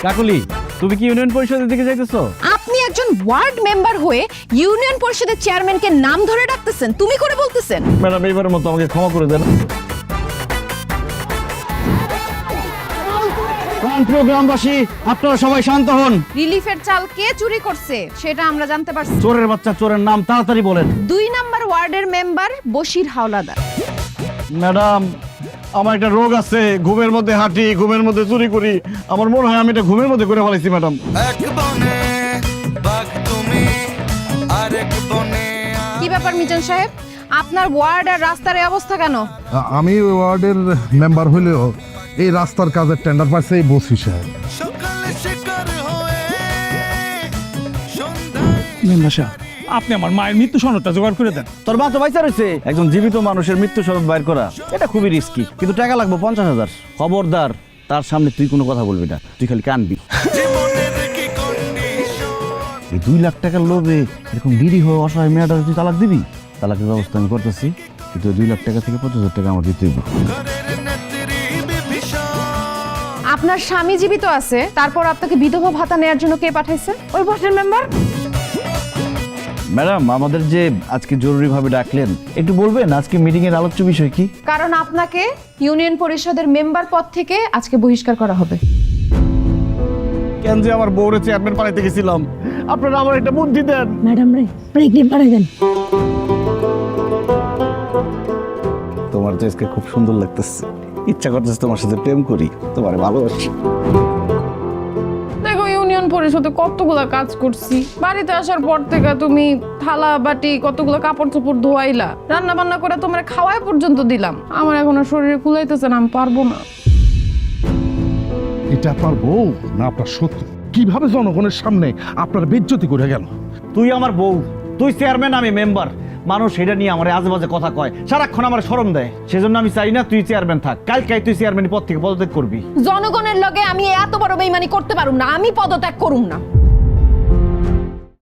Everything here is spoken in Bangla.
কাকলি, তুমি কি ইউনিয়ন পরিষদের দিকে যাইতেছো? আপনি একজন ওয়ার্ড মেম্বার হয়ে ইউনিয়ন পরিষদের চেয়ারম্যানকে নাম ধরে ডাকতেছেন, তুমি করে বলতেছেন। ম্যাডাম, এইবারের মতো আমাকে ক্ষমা করে দেন। গ্রামবাসী, আপনারা সবাই শান্ত হন। রিলিফের চাল কে চুরি করছে সেটা আমরা জানতে পারছি। চোরের বাচ্চা, চোরের নাম তাড়াতাড়ি বলেন। 2 নাম্বার ওয়ার্ডের মেম্বার বশির হাওলাদার। ম্যাডাম, আমার একটা রোগ আছে, ঘুমের মধ্যে হাঁটি, ঘুমের মধ্যে চুরি করি। আমার মনে হয় আমি এটা ঘুমের মধ্যে করে ফেলাইছি ম্যাডাম। কি ব্যাপার মিজান সাহেব, আপনার ওয়ার্ড আর রাস্তার এই অবস্থা কেন? আমি ওয়ার্ডের মেম্বার হইলেও এই রাস্তার কাজের টেন্ডার পাইছে এই বসি সাহেব। আপনি আমার মায়ের মৃত্যু সনদটা জোগাড় করে দেন। তোর মা তো বাইচা রয়েছে। একজন জীবিত মানুষের মৃত্যু সনদ বাইর করা এটা খুবই রিস্কি, কিন্তু টাকা লাগবে 50,000। খবরদার, তার সামনে তুই কোনো কথা বলবি না, তুই খালি কানবি। এই 2 লাখ টাকার লোভে এরকম বিড়ি হয়ে অসহায় মেয়েটা তুই তালাক দিবি? তালাকের ব্যবস্থা আমি করতেছি, কিন্তু 2 লাখ টাকা থেকে 50,000 টাকা আমার দিতে হবে। আপনার স্বামী জীবিত আছে, তারপর আপনাকে বিধবা ভাতা নেওয়ার জন্য কে পাঠাইছে? ওই বসের মেম্বার। ম্যাডাম, আমাদের যে আজকে জরুরিভাবে ডাকলেন, একটু বলবেন আজকে মিটিং এর আলোচ্য বিষয় কি? কারণ আপনাকে ইউনিয়ন পরিষদের মেম্বার পদ থেকে আজকে বহিষ্কার করা হবে। কেন যে আমার বউরে চেয়ারম্যান বানাইতে গেছিলাম, আপনারা আমার একটা বুদ্ধি দেন। ম্যাডাম রে প্রেগনেন্ট বানাই দেন। তোমার তো আজকে খুব সুন্দর লাগতেছে, ইচ্ছা করতেছে তোমার সাথে প্রেম করি, তোমার ভালোবাসি। দেখো, ইউনিয়ন পরিষদে কতগুলা কাজ করছি, বাড়িতে আসার পর থেকে তুমি থালা বাটি কতগুলো কাপড় চোপড় ধোয়াইলা, রান্না বান্না করে তোমার খাওয়াই পর্যন্ত দিলাম। আমার এখন আর শরীরে কুলাইতেছে না, আমি পারবো না। এটা আপনার বউ না আপনার শত্রু? কিভাবে জনগণের সামনে আপনার বেজ্জতি করে গেল? তুই আমার বউ, তুই চেয়ারম্যান, আমি মেম্বার। মানুষ এটা নিয়ে আমার আজেবাজে কথা কয়, সারাক্ষণ আমার শরম দেয়। সেজন্য আমি চাই না তুই চেয়ারম্যান থাক। কালকে তুই চেয়ারম্যান পদ থেকে পদত্যাগ করবি। জনগণের লগে আমি এত বড় বেইমানি করতে পারুম না, আমি পদত্যাগ করুম না।